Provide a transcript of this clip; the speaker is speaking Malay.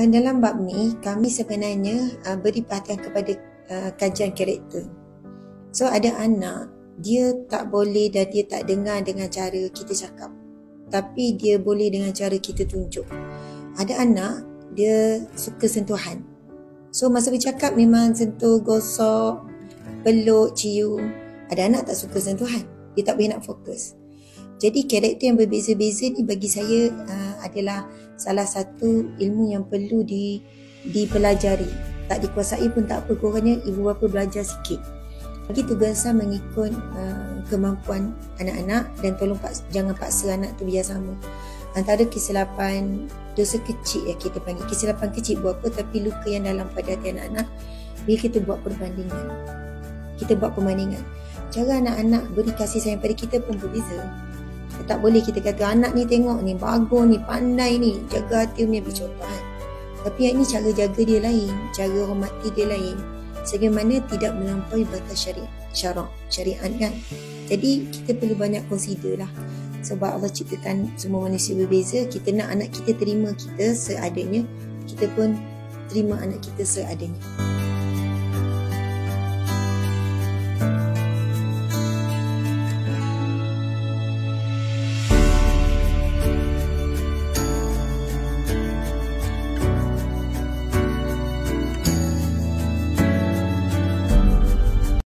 Dalam bab ni, kami sebenarnya beri perhatian kepada kajian karakter. So ada anak, dia tak boleh dan dia tak dengar dengan cara kita cakap, tapi dia boleh dengan cara kita tunjuk. Ada anak, dia suka sentuhan. So masa bercakap memang sentuh, gosok, peluk, cium. Ada anak tak suka sentuhan, dia tak boleh nak fokus. Jadi karakter yang berbeza-beza ni bagi saya adalah salah satu ilmu yang perlu dipelajari. Tak dikuasai pun tak apa, kurangnya ibu bapa belajar sikit. Bagi tugasan mengikut kemampuan anak-anak dan tolong jangan paksa anak tu biar sama. Antara kesilapan, dosa kecil kita panggil, kesilapan kecil buat apa, tapi luka yang dalam pada hati anak-anak bila kita buat perbandingan. Kita buat perbandingan. Cara anak-anak beri kasih sayang pada kita pun berbeza. Tak boleh kita kata anak ni tengok ni bagus ni, pandai ni, jaga hati ni, beri contoh kan. Tapi yang ni cara jaga dia lain, cara hormati dia lain. Sebagaimana tidak melampaui batas syariat kan. Jadi kita perlu banyak consider lah. Sebab Allah ciptakan semua manusia berbeza. Kita nak anak kita terima kita seadanya, kita pun terima anak kita seadanya.